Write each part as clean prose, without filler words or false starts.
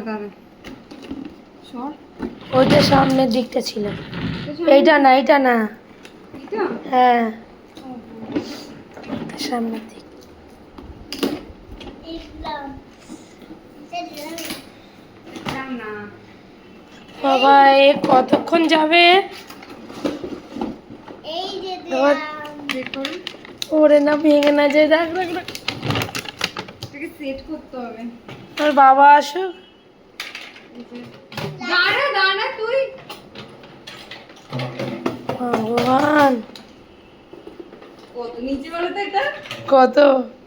দাঁড়া সর। ওই যে সামনের দিকটা ছিল, এইটা না এইটা না, এটা হ্যাঁ সামনের দিক। না বাবা এ কতক্ষণ যাবে? আবার দেখুন ওরে না ভেঙে না যায়, দেখ দেখ দেখ। এটাকে সেট করতে হবে। তোর বাবা আসুক। দাঁড়া দাঁড়া তুই। ভগবান কত নিচে বলো তো এটা? কত?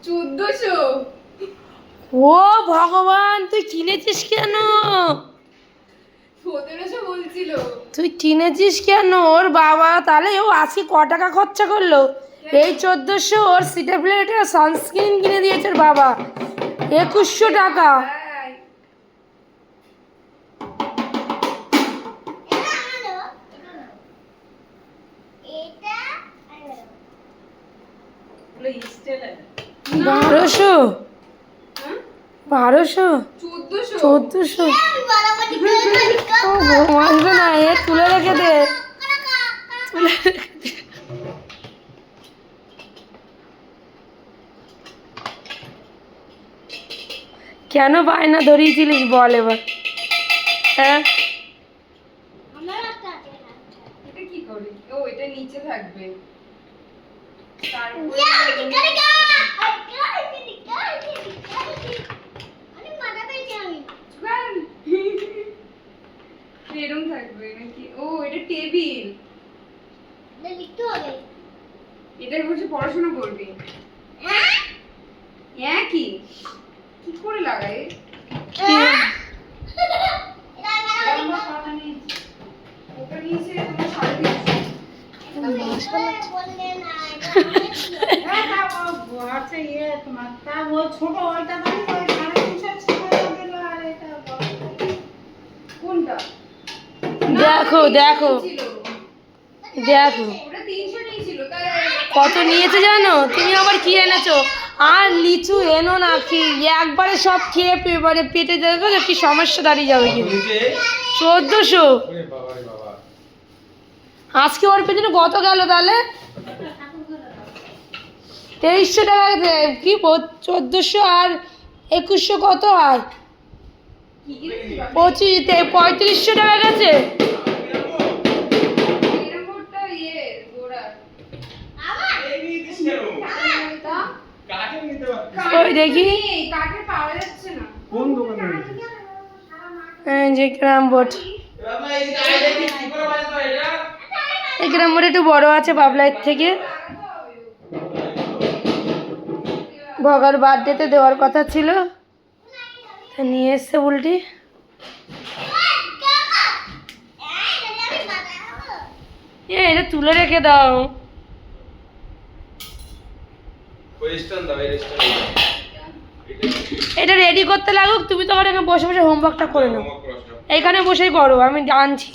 1400। ও ভগবান, তুই কিনেছিস কেন? 1700 বলছিল। তুই কিনেছিস কেন? ওর বাবা তাহলে ও আজকে ক টাকা খরচা করলো? এই 1400 ওর সিটাপ্লেট আর সানস্ক্রিন কিনে দিয়েছে ওর বাবা, 2100 টাকা। তাই। ওগুলো স্টেলার। 1200 হ্যাঁ 1200 1400। 1400। ও মানবে না, এ তুলে রেখে দে, তুলে রেখে দে। কেন বায়না ধরিয়েছিলিস বল এবার? হ্যাঁ এটা কি করে? ও এটা নিচে থাকবে। তারপরে এরকম থাকবে নাকি? ও এটা টেবিল। এটা বসে পড়াশোনা করবি? হ্যাঁ কি কি করে লাগায়? ওটা নিচে তোমার সাড়ে 300। কোনটা? দেখো দেখো ছিল দেখো ওটা 300 নিয়েছিল তাই। কত নিয়েছে জানো? তুমি আবার কি এনেছো? আর লিচু এনো না, কি একবারে সব খেয়ে মানে পেটে দেখো কি সমস্যা দাঁড়িয়ে যাবে কিন্তু। 1400 আজকে ওর পেছনে কত গেল তাহলে? 2300 টাকা কি 1400 আর 2100 কত হয়? কি কিনেছিস? 3500 টাকা গেছে। এরকমটা গোড়া। ওই দেখি কাঠে পাওয়া যাচ্ছে না। কোন দোকানে এই যে গ্রাম বোর্ড, এই গ্রাম বোর্ড একটু বড় আছে বাবলাইয়ের থেকে। ভগার বার্থডেতে দেওয়ার কথা ছিল, তা নিয়ে এসছে উল্টি। এটা তুলে রেখে দাও। এটা রেডি করতে লাগুক, তুমি তো এখানে বসে বসে হোমওয়ার্কটা করে নাও। এখানে বসেই করো, আমি আনছি।